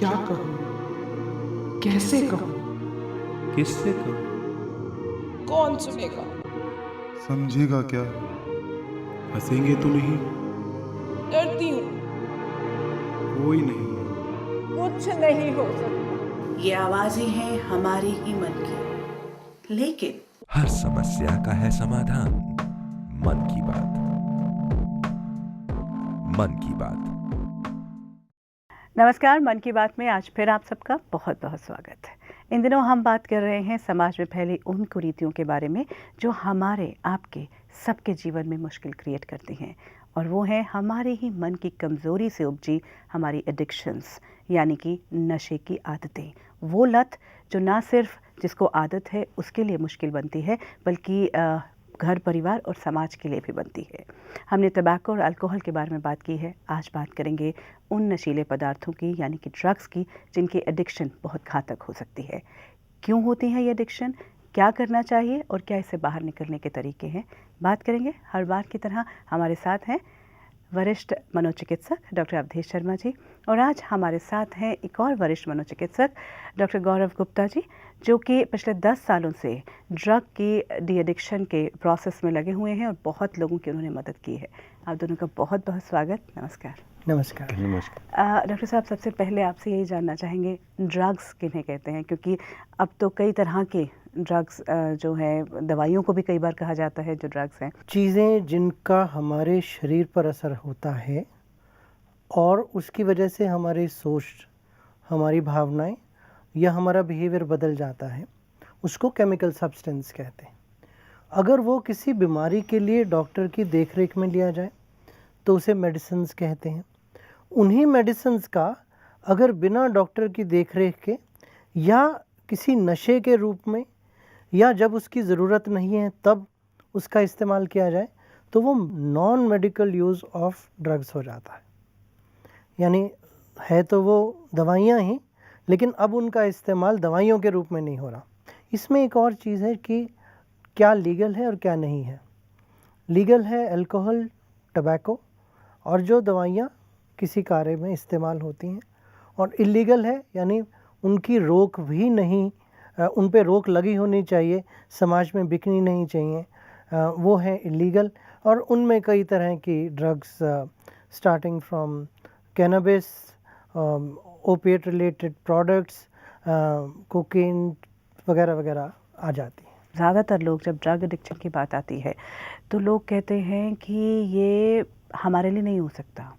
क्या कहूँ, कैसे कहूँ? किससे कहूँ? कौन सुनेगा? समझेगा क्या? हंसेंगे तो नहीं? डरती हूँ, कोई नहीं। कुछ नहीं हो सकता। ये आवाजें हैं हमारी ही मन की, लेकिन हर समस्या का है समाधान। मन की बात। मन की बात। नमस्कार। मन की बात में आज फिर आप सबका बहुत बहुत स्वागत है। इन दिनों हम बात कर रहे हैं समाज में फैली उन कुरीतियों के बारे में जो हमारे आपके सबके जीवन में मुश्किल क्रिएट करती हैं, और वो है हमारे ही मन की कमज़ोरी से उपजी हमारी एडिक्शंस, यानी कि नशे की आदतें। वो लत जो ना सिर्फ जिसको आदत है उसके लिए मुश्किल बनती है, बल्कि घर परिवार और समाज के लिए भी बनती है। हमने टबैको और अल्कोहल के बारे में बात की है। आज बात करेंगे उन नशीले पदार्थों की, यानी कि ड्रग्स की, जिनकी एडिक्शन बहुत घातक हो सकती है। क्यों होती है ये एडिक्शन, क्या करना चाहिए और क्या इससे बाहर निकलने के तरीके हैं, बात करेंगे। हर बार की तरह हमारे साथ हैं वरिष्ठ मनोचिकित्सक डॉक्टर अवधेश शर्मा जी, और आज हमारे साथ हैं एक और वरिष्ठ मनोचिकित्सक डॉक्टर गौरव गुप्ता जी, जो कि पिछले 10 सालों से ड्रग की डी एडिक्शन के प्रोसेस में लगे हुए हैं और बहुत लोगों की उन्होंने मदद की है। आप दोनों का बहुत बहुत स्वागत। नमस्कार। नमस्कार। नमस्कार। डॉक्टर साहब, सबसे पहले आपसे यही जानना चाहेंगे, ड्रग्स किन्हें कहते हैं? क्योंकि अब तो कई तरह के ड्रग्स जो है, दवाइयों को भी कई बार कहा जाता है जो ड्रग्स हैं। चीज़ें जिनका हमारे शरीर पर असर होता है और उसकी वजह से हमारी सोच, हमारी भावनाएं या हमारा बिहेवियर बदल जाता है, उसको केमिकल सब्सटेंस कहते हैं। अगर वो किसी बीमारी के लिए डॉक्टर की देखरेख में लिया जाए तो उसे मेडिसिन्स कहते हैं। उन्हीं मेडिसिन्स का अगर बिना डॉक्टर की देखरेख के या किसी नशे के रूप में या जब उसकी ज़रूरत नहीं है तब उसका इस्तेमाल किया जाए तो वो non medical use of drugs हो जाता है। यानी है तो वो दवाइयाँ ही, लेकिन अब उनका इस्तेमाल दवाइयों के रूप में नहीं हो रहा। इसमें एक और चीज़ है कि क्या लीगल है और क्या नहीं है। लीगल है अल्कोहल, टबैको और जो दवाइयाँ किसी कार्य में इस्तेमाल होती हैं, और इलीगल है यानी उनकी रोक भी नहीं, उन पे रोक लगी होनी चाहिए, समाज में बिकनी नहीं चाहिए, वो है इलीगल। और उनमें कई तरह की drugs starting from cannabis, opiate related products, cocaine वगैरह वगैरह आ जाती हैं। ज़्यादातर लोग जब ड्रग एडिक्शन की बात आती है तो लोग कहते हैं कि ये हमारे लिए नहीं हो सकता,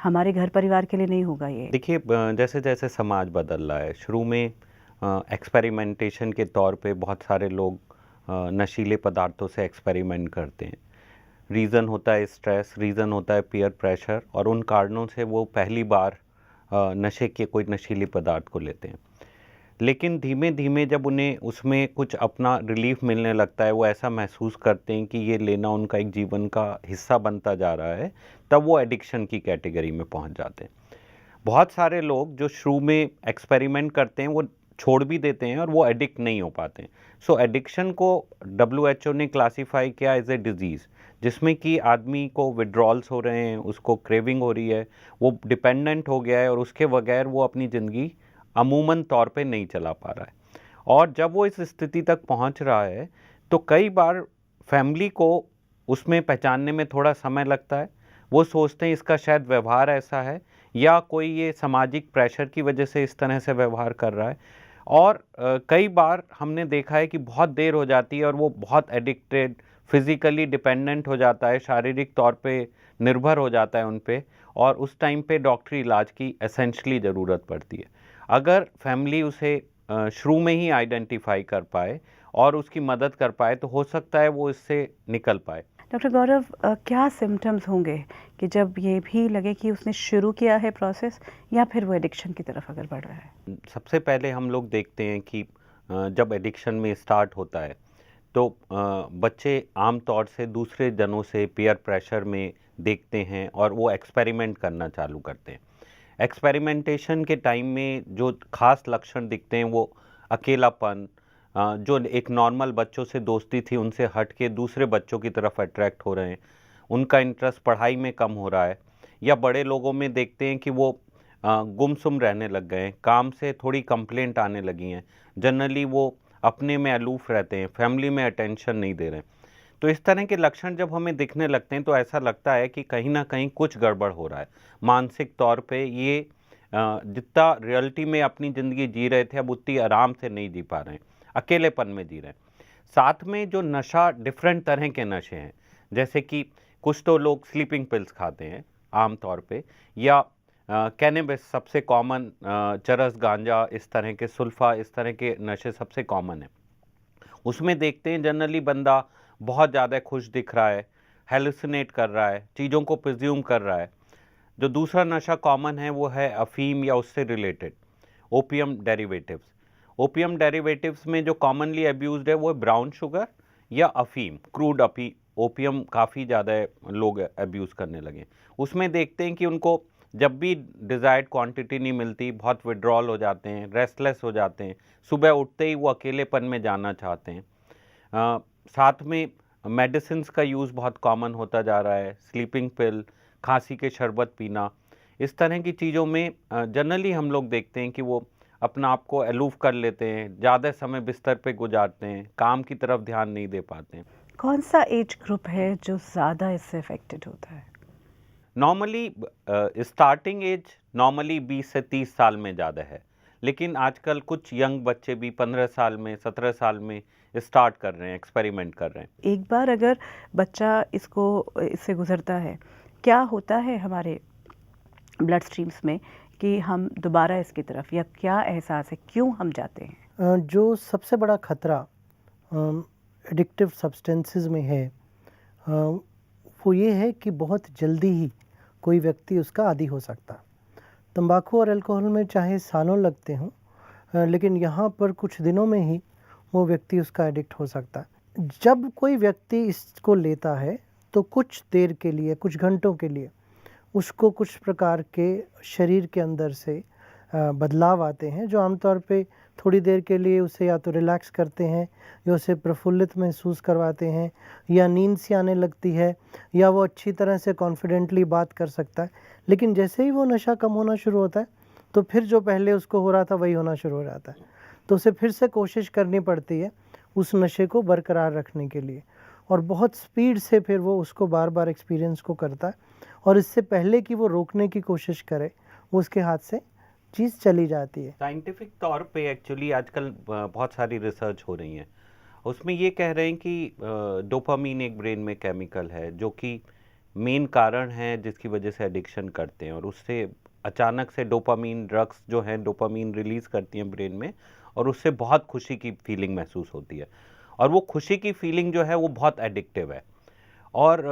हमारे घर परिवार के लिए नहीं होगा ये। देखिए, जैसे जैसे समाज बदल रहा है, शुरू में एक्सपेरिमेंटेशन के तौर पे बहुत सारे लोग नशीले पदार्थों से एक्सपेरिमेंट करते हैं। रीज़न होता है स्ट्रेस, रीज़न होता है पीयर प्रेशर, और उन कारणों से वो पहली बार नशे के कोई नशीले पदार्थ को लेते हैं। लेकिन धीमे धीमे जब उन्हें उसमें कुछ अपना रिलीफ मिलने लगता है, वो ऐसा महसूस करते हैं कि ये लेना उनका एक जीवन का हिस्सा बनता जा रहा है, तब वो एडिक्शन की कैटेगरी में पहुंच जाते हैं। बहुत सारे लोग जो शुरू में एक्सपेरिमेंट करते हैं वो छोड़ भी देते हैं और वो एडिक्ट नहीं हो पाते हैं। सो एडिक्शन को WHO ने क्लासीफाई किया एज ए डिजीज़, जिसमें कि आदमी को विड्रॉल्स हो रहे हैं, उसको क्रेविंग हो रही है, वो डिपेंडेंट हो गया है और उसके बगैर वो अपनी ज़िंदगी अमूमन तौर पे नहीं चला पा रहा है। और जब वो इस स्थिति तक पहुंच रहा है तो कई बार फैमिली को उसमें पहचानने में थोड़ा समय लगता है। वो सोचते हैं इसका शायद व्यवहार ऐसा है, या कोई ये सामाजिक प्रेशर की वजह से इस तरह से व्यवहार कर रहा है। और कई बार हमने देखा है कि बहुत देर हो जाती है और वो बहुत एडिक्टेड, फिज़िकली डिपेंडेंट हो जाता है, शारीरिक तौर पे निर्भर हो जाता है उन पे, और उस टाइम पे डॉक्टरी इलाज की एसेंशली ज़रूरत पड़ती है। अगर फैमिली उसे शुरू में ही आइडेंटिफाई कर पाए और उसकी मदद कर पाए तो हो सकता है वो इससे निकल पाए। डॉक्टर गौरव, क्या सिम्टम्स होंगे कि जब ये भी लगे कि उसने शुरू किया है प्रोसेस, या फिर वो एडिक्शन की तरफ अगर बढ़ रहा है? सबसे पहले हम लोग देखते हैं कि जब एडिक्शन में स्टार्ट होता है तो बच्चे आम तौर से दूसरे जनों से पीयर प्रेशर में देखते हैं और वो एक्सपेरिमेंट करना चालू करते हैं। एक्सपेरिमेंटेशन के टाइम में जो खास लक्षण दिखते हैं वो अकेलापन, जो एक नॉर्मल बच्चों से दोस्ती थी उनसे हट के दूसरे बच्चों की तरफ अट्रैक्ट हो रहे हैं, उनका इंटरेस्ट पढ़ाई में कम हो रहा है, या बड़े लोगों में देखते हैं कि वो गुमसुम रहने लग गए हैं, काम से थोड़ी कंप्लेंट आने लगी हैं, जनरली वो अपने में अलूफ रहते हैं, फैमिली में अटेंशन नहीं दे रहे हैं। तो इस तरह के लक्षण जब हमें दिखने लगते हैं तो ऐसा लगता है कि कहीं ना कहीं कुछ गड़बड़ हो रहा है। मानसिक तौर पे ये जितना रियलिटी में अपनी ज़िंदगी जी रहे थे अब उतनी आराम से नहीं जी पा रहे हैं, अकेलेपन में जी रहे हैं। साथ में जो नशा, डिफरेंट तरह के नशे हैं, जैसे कि कुछ तो लोग स्लीपिंग पिल्स खाते हैं आम तौर पे, या कैनबिस सबसे कॉमन, चरस, गांजा, इस तरह के सुल्फा, इस तरह के नशे सबसे कॉमन है। उसमें देखते हैं जनरली बंदा बहुत ज़्यादा खुश दिख रहा है, हेलुसिनेट कर रहा है, चीज़ों को प्रिज्यूम कर रहा है। जो दूसरा नशा कॉमन है वो है अफीम या उससे related opium derivatives. Opium derivatives में जो कॉमनली अब्यूज्ड है वो है ब्राउन शुगर या अफीम, क्रूड ओपियम काफ़ी ज़्यादा लोग अब्यूज़ करने लगे। उसमें देखते हैं कि उनको जब भी डिज़ायर्ड क्वांटिटी नहीं मिलती, बहुत विड्रॉल हो जाते हैं, रेस्टलेस हो जाते हैं, सुबह उठते ही वो अकेलेपन में जाना चाहते हैं। साथ में मेडिसिन्स का यूज़ बहुत कॉमन होता जा रहा है, स्लीपिंग पिल, खांसी के शरबत पीना, इस तरह की चीज़ों में जनरली हम लोग देखते हैं कि वो अपना आप को अलूफ कर लेते हैं, ज़्यादा समय बिस्तर पे गुजारते हैं, काम की तरफ ध्यान नहीं दे पाते हैं। कौन सा एज ग्रुप है जो ज़्यादा इससे अफेक्टेड होता है? नॉर्मली स्टार्टिंग एज नॉर्मली 20 से 30 साल में ज़्यादा है, लेकिन आजकल कुछ यंग बच्चे भी 15 साल में, 17 साल में स्टार्ट कर रहे हैं, एक्सपेरिमेंट कर रहे हैं। एक बार अगर बच्चा इससे गुजरता है, क्या होता है हमारे ब्लड स्ट्रीम्स में कि हम दोबारा इसकी तरफ, या क्या एहसास है, क्यों हम जाते हैं? जो सबसे बड़ा खतरा एडिक्टिव सब्सटेंसेस में है वो ये है कि बहुत जल्दी ही कोई व्यक्ति उसका आदी हो सकता है। तंबाकू और अल्कोहल में चाहे सालों लगते हों, लेकिन यहाँ पर कुछ दिनों में ही वो व्यक्ति उसका एडिक्ट हो सकता है। जब कोई व्यक्ति इसको लेता है तो कुछ देर के लिए, कुछ घंटों के लिए उसको कुछ प्रकार के शरीर के अंदर से बदलाव आते हैं, जो आमतौर पे थोड़ी देर के लिए उसे या तो रिलैक्स करते हैं, या उसे प्रफुल्लित महसूस करवाते हैं, या नींद सी आने लगती है, या वो अच्छी तरह से कॉन्फिडेंटली बात कर सकता है। लेकिन जैसे ही वो नशा कम होना शुरू होता है तो फिर जो पहले उसको हो रहा था वही होना शुरू हो जाता है। तो उसे फिर से कोशिश करनी पड़ती है उस नशे को बरकरार रखने के लिए, और बहुत स्पीड से फिर वो उसको बार बार एक्सपीरियंस को करता है, और इससे पहले कि वो रोकने की कोशिश करे वो उसके हाथ से चीज़ चली जाती है। साइंटिफिक तौर पे एक्चुअली आजकल बहुत सारी रिसर्च हो रही हैं, उसमें ये कह रहे हैं कि डोपामीन एक ब्रेन में केमिकल है जो कि मेन कारण है जिसकी वजह से एडिक्शन करते हैं, और उससे अचानक से डोपामीन ड्रग्स जो हैं डोपामीन रिलीज़ करती हैं ब्रेन में, और उससे बहुत खुशी की फीलिंग महसूस होती है, और वो खुशी की फीलिंग जो है वो बहुत एडिक्टिव है। और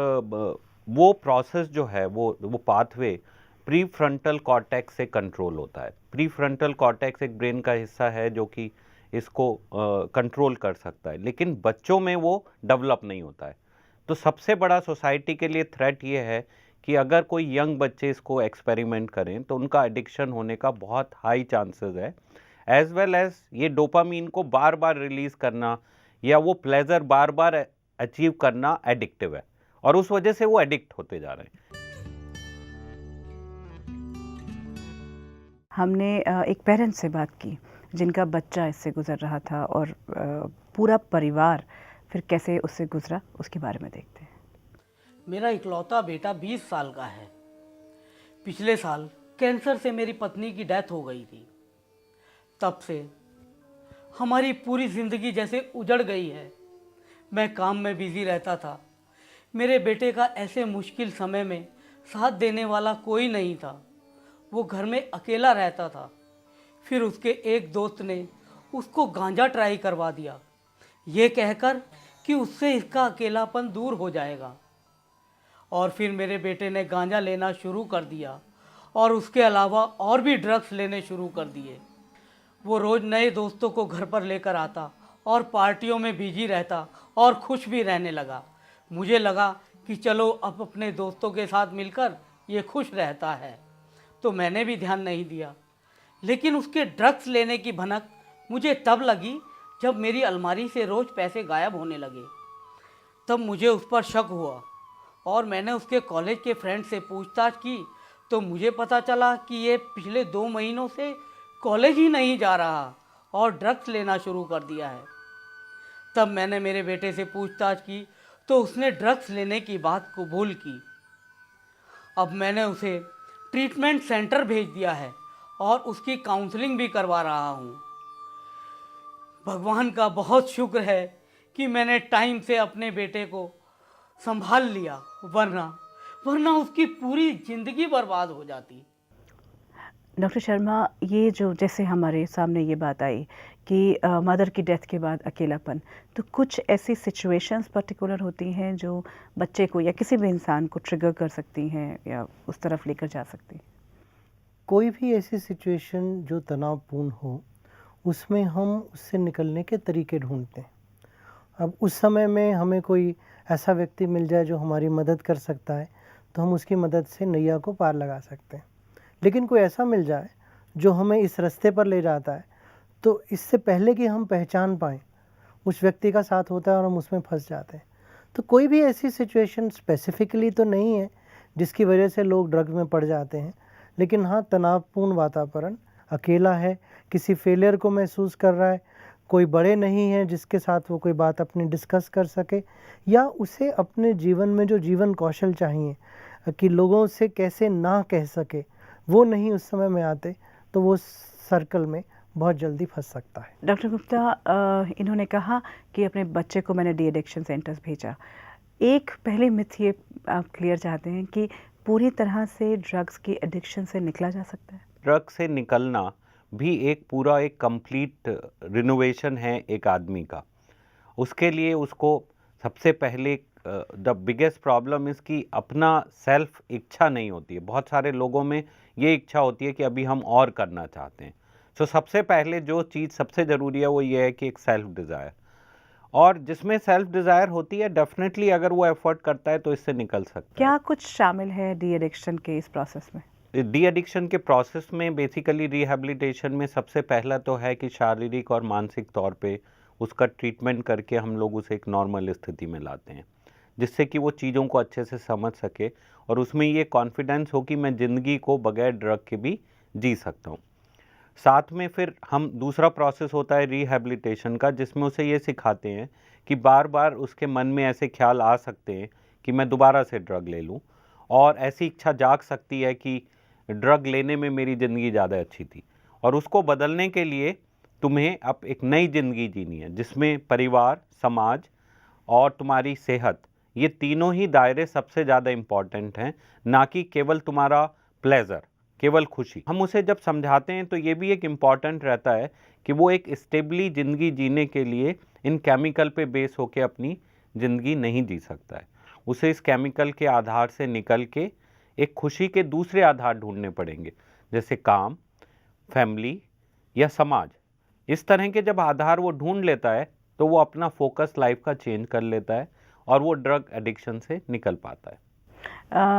वो प्रोसेस जो है वो पाथवे प्री फ्रंटल कॉर्टेक्स से कंट्रोल होता है। प्री फ्रंटल कॉर्टेक्स एक ब्रेन का हिस्सा है जो कि इसको कंट्रोल कर सकता है, लेकिन बच्चों में वो डेवलप नहीं होता है। तो सबसे बड़ा सोसाइटी के लिए थ्रेट ये है कि अगर कोई यंग बच्चे इसको एक्सपेरिमेंट करें तो उनका एडिक्शन होने का बहुत हाई चांसेस है, एज वेल एज ये डोपामीन को बार बार रिलीज़ करना या वो प्लेजर बार बार अचीव करना एडिक्टिव है, और उस वजह से वो एडिक्ट होते जा रहे हैं। हमने एक पेरेंट्स से बात की जिनका बच्चा इससे गुजर रहा था, और पूरा परिवार फिर कैसे उससे गुजरा उसके बारे में देखते हैं। मेरा इकलौता बेटा 20 साल का है। पिछले साल कैंसर से मेरी पत्नी की डेथ हो गई थी। तब से हमारी पूरी ज़िंदगी जैसे उजड़ गई है। मैं काम में बिज़ी रहता था। मेरे बेटे का ऐसे मुश्किल समय में साथ देने वाला कोई नहीं था। वो घर में अकेला रहता था। फिर उसके एक दोस्त ने उसको गांजा ट्राई करवा दिया, ये कहकर कि उससे इसका अकेलापन दूर हो जाएगा। और फिर मेरे बेटे ने गांजा लेना शुरू कर दिया, और उसके अलावा और भी ड्रग्स लेने शुरू कर दिए। वो रोज़ नए दोस्तों को घर पर लेकर आता और पार्टियों में बिजी रहता और खुश भी रहने लगा। मुझे लगा कि चलो अब अपने दोस्तों के साथ मिलकर ये खुश रहता है, तो मैंने भी ध्यान नहीं दिया। लेकिन उसके ड्रग्स लेने की भनक मुझे तब लगी जब मेरी अलमारी से रोज़ पैसे गायब होने लगे। तब मुझे उस पर शक हुआ और मैंने उसके कॉलेज के फ्रेंड से पूछताछ की तो मुझे पता चला कि ये पिछले 2 महीनों से कॉलेज ही नहीं जा रहा और ड्रग्स लेना शुरू कर दिया है। तब मैंने मेरे बेटे से पूछताछ की तो उसने ड्रग्स लेने की बात कबूल की। अब मैंने उसे ट्रीटमेंट सेंटर भेज दिया है और उसकी काउंसलिंग भी करवा रहा हूँ। भगवान का बहुत शुक्र है कि मैंने टाइम से अपने बेटे को संभाल लिया, वरना उसकी पूरी ज़िंदगी बर्बाद हो जाती। डॉक्टर शर्मा, ये जो जैसे हमारे सामने ये बात आई कि मदर की डेथ के बाद अकेलापन, तो कुछ ऐसी सिचुएशंस पर्टिकुलर होती हैं जो बच्चे को या किसी भी इंसान को ट्रिगर कर सकती हैं या उस तरफ लेकर जा सकती हैं? कोई भी ऐसी सिचुएशन जो तनावपूर्ण हो, उसमें हम उससे निकलने के तरीके ढूंढते हैं। अब उस समय में हमें कोई ऐसा व्यक्ति मिल जाए जो हमारी मदद कर सकता है, तो हम उसकी मदद से नैया को पार लगा सकते हैं। लेकिन कोई ऐसा मिल जाए जो हमें इस रास्ते पर ले जाता है, तो इससे पहले कि हम पहचान पाएँ उस व्यक्ति का साथ होता है और हम उसमें फंस जाते हैं। तो कोई भी ऐसी सिचुएशन स्पेसिफिकली तो नहीं है जिसकी वजह से लोग ड्रग्स में पड़ जाते हैं, लेकिन हाँ, तनावपूर्ण वातावरण, अकेला है, किसी फेलियर को महसूस कर रहा है, कोई बड़े नहीं हैं जिसके साथ वो कोई बात अपनी डिस्कस कर सके, या उसे अपने जीवन में जो जीवन कौशल चाहिए कि लोगों से कैसे ना कह सके, वो नहीं उस समय में आते, तो वो सर्कल में बहुत जल्दी फंस सकता है। डॉक्टर गुप्ता, इन्होंने कहा कि अपने बच्चे को मैंने डी एडिक्शन सेंटर्स भेजा। एक पहले मिथ ये आप क्लियर चाहते हैं कि पूरी तरह से ड्रग्स की एडिक्शन से निकला जा सकता है? ड्रग से निकलना भी एक कंप्लीट रिनोवेशन है एक आदमी का। उसके लिए उसको सबसे पहले द बिगेस्ट प्रॉब्लम इज़ कि अपना सेल्फ इच्छा नहीं होती है। बहुत सारे लोगों में ये इच्छा होती है कि अभी हम और करना चाहते हैं। सो सबसे पहले जो चीज़ सबसे ज़रूरी है वो ये है कि एक सेल्फ डिज़ायर, और जिसमें सेल्फ डिज़ायर होती है डेफिनेटली अगर वो एफर्ट करता है तो इससे निकल सकता है। क्या कुछ शामिल है डी एडिक्शन के इस प्रोसेस में? डी एडिक्शन के प्रोसेस में बेसिकली रिहैबिलिटेशन में सबसे पहला तो है कि शारीरिक और मानसिक तौर पे उसका ट्रीटमेंट करके हम लोग उसे एक नॉर्मल स्थिति में लाते हैं, जिससे कि वो चीज़ों को अच्छे से समझ सके और उसमें ये कॉन्फिडेंस हो कि मैं ज़िंदगी को बगैर ड्रग के भी जी सकता हूँ। साथ में फिर हम दूसरा प्रोसेस होता है रिहैबिलिटेशन का, जिसमें उसे ये सिखाते हैं कि बार बार उसके मन में ऐसे ख्याल आ सकते हैं कि मैं दोबारा से ड्रग ले लूँ, और ऐसी इच्छा जाग सकती है कि ड्रग लेने में मेरी ज़िंदगी ज़्यादा अच्छी थी, और उसको बदलने के लिए तुम्हें अब एक नई ज़िंदगी जीनी है जिसमें परिवार, समाज और तुम्हारी सेहत, ये तीनों ही दायरे सबसे ज़्यादा इम्पॉर्टेंट हैं, ना कि केवल तुम्हारा प्लेजर, केवल खुशी। हम उसे जब समझाते हैं तो ये भी एक इम्पॉर्टेंट रहता है कि वो एक स्टेबली ज़िंदगी जीने के लिए इन केमिकल पे बेस होकर अपनी ज़िंदगी नहीं जी सकता है। उसे इस केमिकल के आधार से निकल के एक खुशी के दूसरे आधार ढूंढने पड़ेंगे, जैसे काम, फैमिली या समाज। इस तरह के जब आधार वो ढूंढ लेता है तो वो अपना फोकस लाइफ का चेंज कर लेता है और वो ड्रग एडिक्शन से निकल पाता है।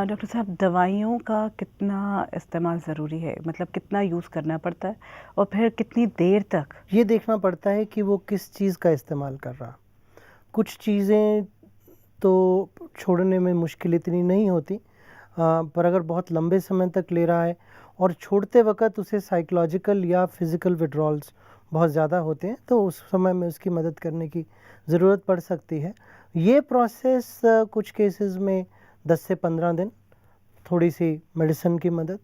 डॉक्टर साहब, दवाइयों का कितना इस्तेमाल ज़रूरी है? मतलब कितना यूज़ करना पड़ता है और फिर कितनी देर तक? ये देखना पड़ता है कि वो किस चीज़ का इस्तेमाल कर रहा। कुछ चीज़ें तो छोड़ने में मुश्किल इतनी नहीं होती, पर अगर बहुत लंबे समय तक ले रहा है और छोड़ते वक्त उसे साइकोलॉजिकल या फिज़िकल विड्रॉल्स बहुत ज़्यादा होते हैं, तो उस समय में उसकी मदद करने की ज़रूरत पड़ सकती है। ये प्रोसेस कुछ केसेस में 10 से 15 दिन, थोड़ी सी मेडिसिन की मदद,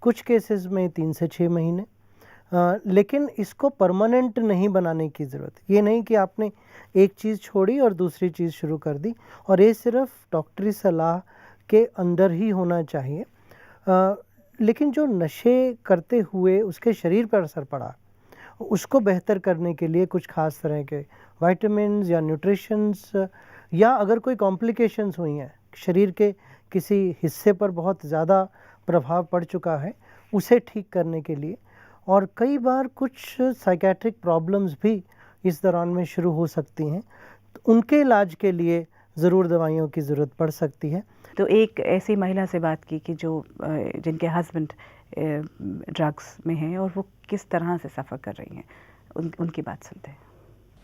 कुछ केसेस में 3 से 6 महीने, लेकिन इसको परमानेंट नहीं बनाने की ज़रूरत। ये नहीं कि आपने एक चीज़ छोड़ी और दूसरी चीज़ शुरू कर दी, और ये सिर्फ डॉक्टरी सलाह के अंदर ही होना चाहिए। लेकिन जो नशे करते हुए उसके शरीर पर असर पड़ा, उसको बेहतर करने के लिए कुछ खास तरह के विटामिन्स या न्यूट्रिशंस, या अगर कोई कॉम्प्लिकेशंस हुई हैं, शरीर के किसी हिस्से पर बहुत ज़्यादा प्रभाव पड़ चुका है, उसे ठीक करने के लिए, और कई बार कुछ साइकेट्रिक प्रॉब्लम्स भी इस दौरान में शुरू हो सकती हैं, तो उनके इलाज के लिए ज़रूर दवाइयों की ज़रूरत पड़ सकती है। तो एक ऐसी महिला से बात की कि जो जिनके हस्बैंड ड्रग्स में हैं और वो किस तरह से सफ़र कर रही हैं, उनकी बात सुनते हैं।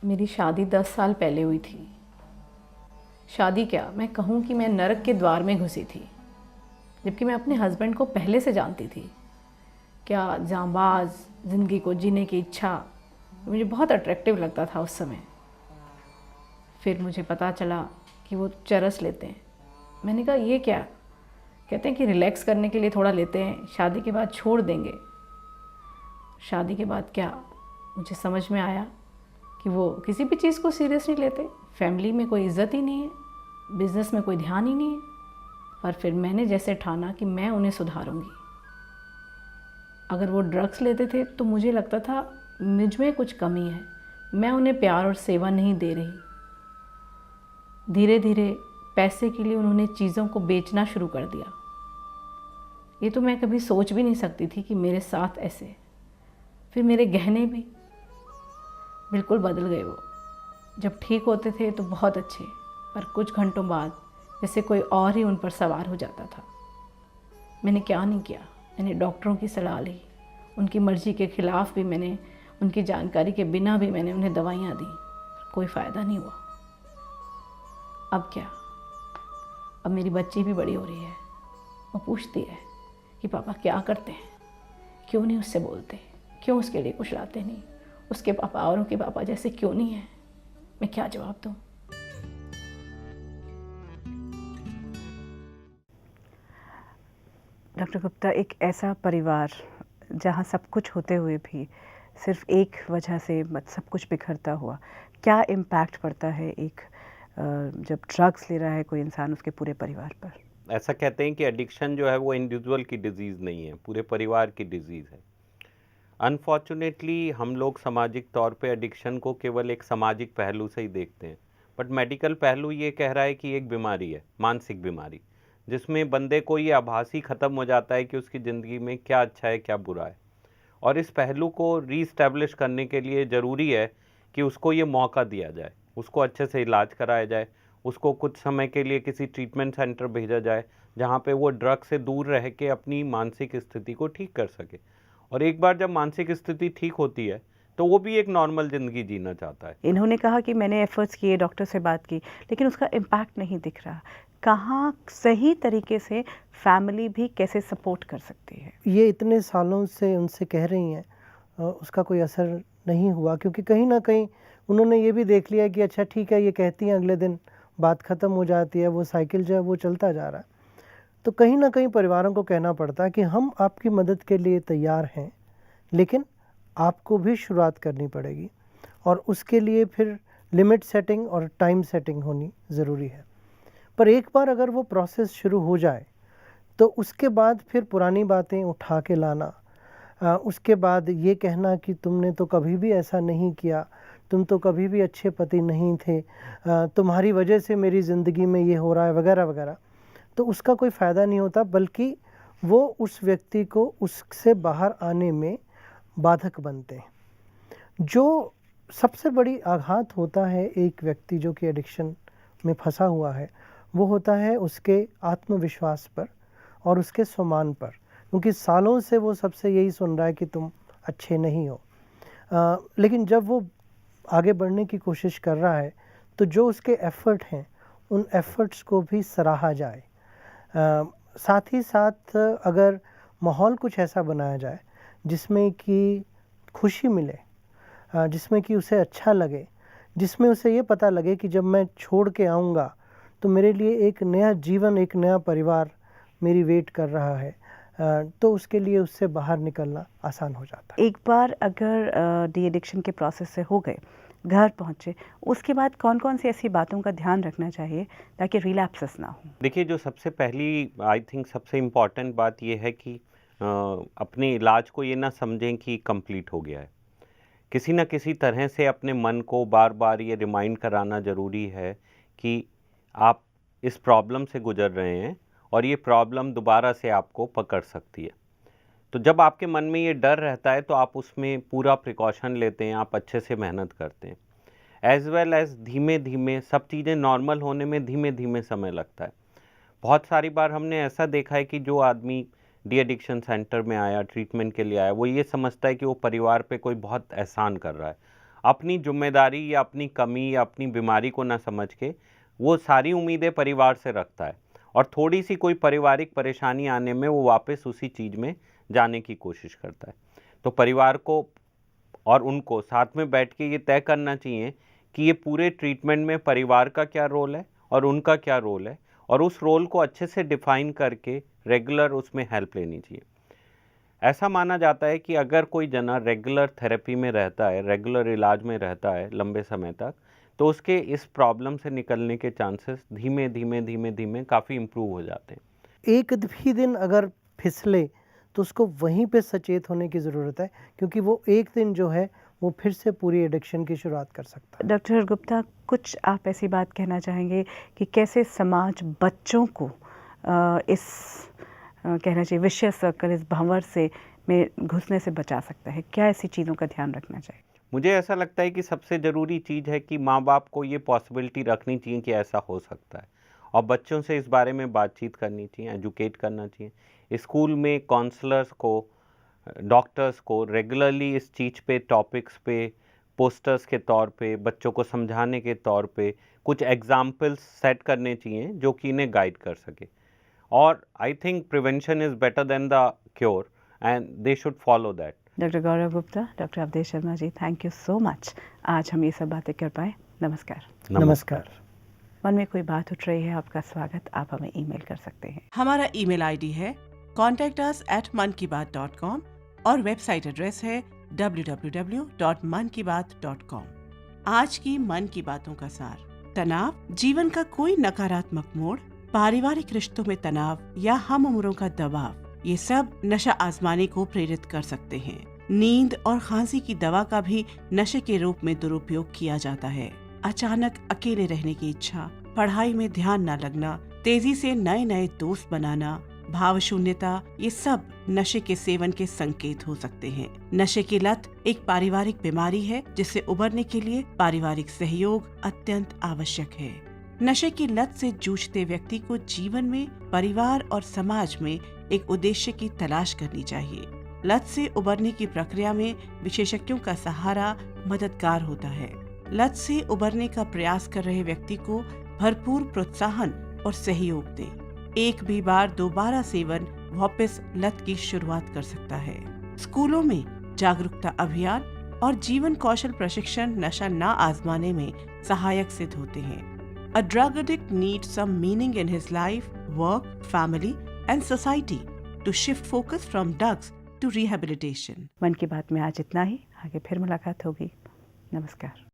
मेरी शादी 10 साल पहले हुई थी। शादी क्या, मैं कहूँ कि मैं नरक के द्वार में घुसी थी। जबकि मैं अपने हस्बैंड को पहले से जानती थी। क्या जांबाज, ज़िंदगी को जीने की इच्छा, मुझे बहुत अट्रैक्टिव लगता था उस समय। फिर मुझे पता चला कि वो चरस लेते हैं। मैंने कहा ये क्या? कहते हैं कि रिलैक्स करने के लिए थोड़ा लेते हैं, शादी के बाद छोड़ देंगे। शादी के बाद क्या, मुझे समझ में आया कि वो किसी भी चीज़ को सीरियस नहीं लेते। फैमिली में कोई इज्जत ही नहीं है, बिजनेस में कोई ध्यान ही नहीं है। पर फिर मैंने जैसे ठाना कि मैं उन्हें सुधारूंगी। अगर वो ड्रग्स लेते थे तो मुझे लगता था मुझ में कुछ कमी है, मैं उन्हें प्यार और सेवा नहीं दे रही। धीरे धीरे पैसे के लिए उन्होंने चीज़ों को बेचना शुरू कर दिया। ये तो मैं कभी सोच भी नहीं सकती थी कि मेरे साथ ऐसे। फिर मेरे गहने भी बिल्कुल बदल गए। वो जब ठीक होते थे तो बहुत अच्छे, पर कुछ घंटों बाद जैसे कोई और ही उन पर सवार हो जाता था। मैंने क्या नहीं किया, मैंने डॉक्टरों की सलाह ली, उनकी मर्ज़ी के ख़िलाफ़ भी मैंने, उनकी जानकारी के बिना भी मैंने उन्हें दवाइयाँ दी, कोई फ़ायदा नहीं हुआ। अब क्या, अब मेरी बच्ची भी बड़ी हो रही है। वो पूछती है कि पापा क्या करते हैं, क्यों नहीं उससे बोलते, क्यों उसके लिए कुछ लाते नहीं, उसके पापा औरों के पापा जैसे क्यों नहीं हैं। मैं क्या जवाब दूँ? डॉक्टर गुप्ता, एक ऐसा परिवार जहाँ सब कुछ होते हुए भी सिर्फ एक वजह से सब कुछ बिखरता हुआ, क्या इम्पैक्ट पड़ता है एक जब ड्रग्स ले रहा है कोई इंसान उसके पूरे परिवार पर? ऐसा कहते हैं कि एडिक्शन जो है वो इंडिविजुअल की डिजीज़ नहीं है, पूरे परिवार की डिजीज़ है। अनफॉर्चुनेटली हम लोग सामाजिक तौर पे एडिक्शन को केवल एक सामाजिक पहलू से ही देखते हैं, बट मेडिकल पहलू ये कह रहा है कि एक बीमारी है, मानसिक बीमारी, जिसमें बंदे को ये आभास ही ख़त्म हो जाता है कि उसकी ज़िंदगी में क्या अच्छा है क्या बुरा है। और इस पहलू को रीस्टैब्लिश करने के लिए ज़रूरी है कि उसको ये मौका दिया जाए, उसको अच्छे से इलाज कराया जाए, उसको कुछ समय के लिए किसी ट्रीटमेंट सेंटर भेजा जाए जहाँ पे वो ड्रग से दूर रह के अपनी मानसिक स्थिति को ठीक कर सके। और एक बार जब मानसिक स्थिति ठीक होती है तो वो भी एक नॉर्मल ज़िंदगी जीना चाहता है। इन्होंने कहा कि मैंने एफर्ट्स किए, डॉक्टर से बात की, लेकिन उसका इम्पैक्ट नहीं दिख रहा। कहाँ सही तरीके से फैमिली भी कैसे सपोर्ट कर सकती है? ये इतने सालों से उनसे कह रही हैं, उसका कोई असर नहीं हुआ, क्योंकि कहीं ना कहीं उन्होंने ये भी देख लिया कि अच्छा ठीक है, ये कहती हैं, अगले दिन बात ख़त्म हो जाती है, वो साइकिल जो है वो चलता जा रहा है। तो कहीं ना कहीं परिवारों को कहना पड़ता है कि हम आपकी मदद के लिए तैयार हैं, लेकिन आपको भी शुरुआत करनी पड़ेगी, और उसके लिए फिर लिमिट सेटिंग और टाइम सेटिंग होनी ज़रूरी है। पर एक बार अगर वो प्रोसेस शुरू हो जाए तो उसके बाद फिर पुरानी बातें उठा के लाना, उसके बाद ये कहना कि तुमने तो कभी भी ऐसा नहीं किया, तुम तो कभी भी अच्छे पति नहीं थे, तुम्हारी वजह से मेरी ज़िंदगी में ये हो रहा है वगैरह वगैरह, तो उसका कोई फ़ायदा नहीं होता, बल्कि वो उस व्यक्ति को उससे बाहर आने में बाधक बनते हैं। जो सबसे बड़ी आघात होता है एक व्यक्ति जो कि एडिक्शन में फंसा हुआ है, वो होता है उसके आत्मविश्वास पर और उसके सम्मान पर, क्योंकि सालों से वो सबसे यही सुन रहा है कि तुम अच्छे नहीं हो। लेकिन जब वो आगे बढ़ने की कोशिश कर रहा है तो जो उसके एफ़र्ट हैं उन एफ़र्ट्स को भी सराहा जाए। साथ ही साथ अगर माहौल कुछ ऐसा बनाया जाए जिसमें कि खुशी मिले, जिसमें कि उसे अच्छा लगे, जिसमें उसे ये पता लगे कि जब मैं छोड़ के आऊँगा तो मेरे लिए एक नया जीवन, एक नया परिवार मेरी वेट कर रहा है, तो उसके लिए उससे बाहर निकलना आसान हो जाता है। एक बार अगर डी एडिक्शन के प्रोसेस से हो गए, घर पहुँचे, उसके बाद कौन कौन सी ऐसी बातों का ध्यान रखना चाहिए ताकि रिलैप्सेस ना हो? देखिए, जो सबसे पहली आई थिंक सबसे इम्पॉर्टेंट बात ये है कि अपने इलाज को ये ना समझें कि कंप्लीट हो गया है। किसी न किसी तरह से अपने मन को बार बार ये रिमाइंड कराना ज़रूरी है कि आप इस प्रॉब्लम से गुजर रहे हैं और ये प्रॉब्लम दोबारा से आपको पकड़ सकती है। तो जब आपके मन में ये डर रहता है तो आप उसमें पूरा प्रिकॉशन लेते हैं, आप अच्छे से मेहनत करते हैं। एज़ वेल एज़ धीमे धीमे सब चीज़ें नॉर्मल होने में धीमे धीमे समय लगता है। बहुत सारी बार हमने ऐसा देखा है कि जो आदमी डी एडिक्शन सेंटर में आया, ट्रीटमेंट के लिए आया, वो ये समझता है कि वो परिवार पे कोई बहुत एहसान कर रहा है। अपनी जिम्मेदारी या अपनी कमी या अपनी बीमारी को ना समझ के वो सारी उम्मीदें परिवार से रखता है और थोड़ी सी कोई पारिवारिक परेशानी आने में वो वापस उसी चीज़ में जाने की कोशिश करता है। तो परिवार को और उनको साथ में बैठ के ये तय करना चाहिए कि ये पूरे ट्रीटमेंट में परिवार का क्या रोल है और उनका क्या रोल है, और उस रोल को अच्छे से डिफाइन करके रेगुलर उसमें हेल्प लेनी चाहिए। ऐसा माना जाता है कि अगर कोई जना रेगुलर थेरेपी में रहता है, रेगुलर इलाज में रहता है लंबे समय तक, तो उसके इस प्रॉब्लम से निकलने के चांसेस धीमे धीमे धीमे धीमे काफ़ी इम्प्रूव हो जाते हैं। एक भी दिन अगर फिसले तो उसको वहीं पे सचेत होने की ज़रूरत है, क्योंकि वो एक दिन जो है वो फिर से पूरी एडिक्शन की शुरुआत कर सकता है। डॉक्टर गुप्ता, कुछ आप ऐसी बात कहना चाहेंगे कि कैसे समाज बच्चों को इस कहना चाहिए विशेष सर्कल, इस भंवर से में घुसने से बचा सकता है? क्या ऐसी चीज़ों का ध्यान रखना चाहिए? मुझे ऐसा लगता है कि सबसे ज़रूरी चीज़ है कि माँ बाप को ये पॉसिबिलिटी रखनी चाहिए कि ऐसा हो सकता है, और बच्चों से इस बारे में बातचीत करनी चाहिए, एजुकेट करना चाहिए। स्कूल में काउंसलर्स को, डॉक्टर्स को रेगुलरली इस चीज़ पे, टॉपिक्स पे, पोस्टर्स के तौर पे, बच्चों को समझाने के तौर पे कुछ एग्जाम्पल्स सेट करने चाहिए जो कि इन्हें गाइड कर सके। और I think prevention is better than the cure and they should follow that. Doctor Gaurav Gupta, doctor Avdhesh Sharma ji, thank you so much. आज हम ये सब बातें कर पाए। नमस्कार। नमस्कार। मन में कोई बात उठ रही है, आपका स्वागत, आप हमें ईमेल कर सकते हैं। हमारा ईमेल आईडी है contactus@mankibaat.com और वेबसाइट एड्रेस है www.mankibaat.com। आज की मन की बातों का सार: तनाव जीवन का कोई नकारात्मक मोड़, पारिवारिक रिश्तों में तनाव या हम उम्रों का दबाव, ये सब नशा आजमाने को प्रेरित कर सकते हैं। नींद और खांसी की दवा का भी नशे के रूप में दुरुपयोग किया जाता है। अचानक अकेले रहने की इच्छा, पढ़ाई में ध्यान न लगना, तेजी से नए नए दोस्त बनाना, भाव शून्यता, ये सब नशे के सेवन के संकेत हो सकते हैं। नशे की लत एक पारिवारिक बीमारी है जिससे उबरने के लिए पारिवारिक सहयोग अत्यंत आवश्यक है। नशे की लत से जूझते व्यक्ति को जीवन में, परिवार और समाज में एक उद्देश्य की तलाश करनी चाहिए। लत से उबरने की प्रक्रिया में विशेषज्ञों का सहारा मददगार होता है। लत से उबरने का प्रयास कर रहे व्यक्ति को भरपूर प्रोत्साहन और सहयोग दें। एक भी बार दोबारा सेवन वापस लत की शुरुआत कर सकता है। स्कूलों में जागरूकता अभियान और जीवन कौशल प्रशिक्षण नशा न आजमाने में सहायक सिद्ध होते हैं। A drug addict needs some meaning in his life, work, family and society to shift focus from drugs to rehabilitation. मन की बात में आज इतना ही। आगे फिर मुलाकात होगी। नमस्कार।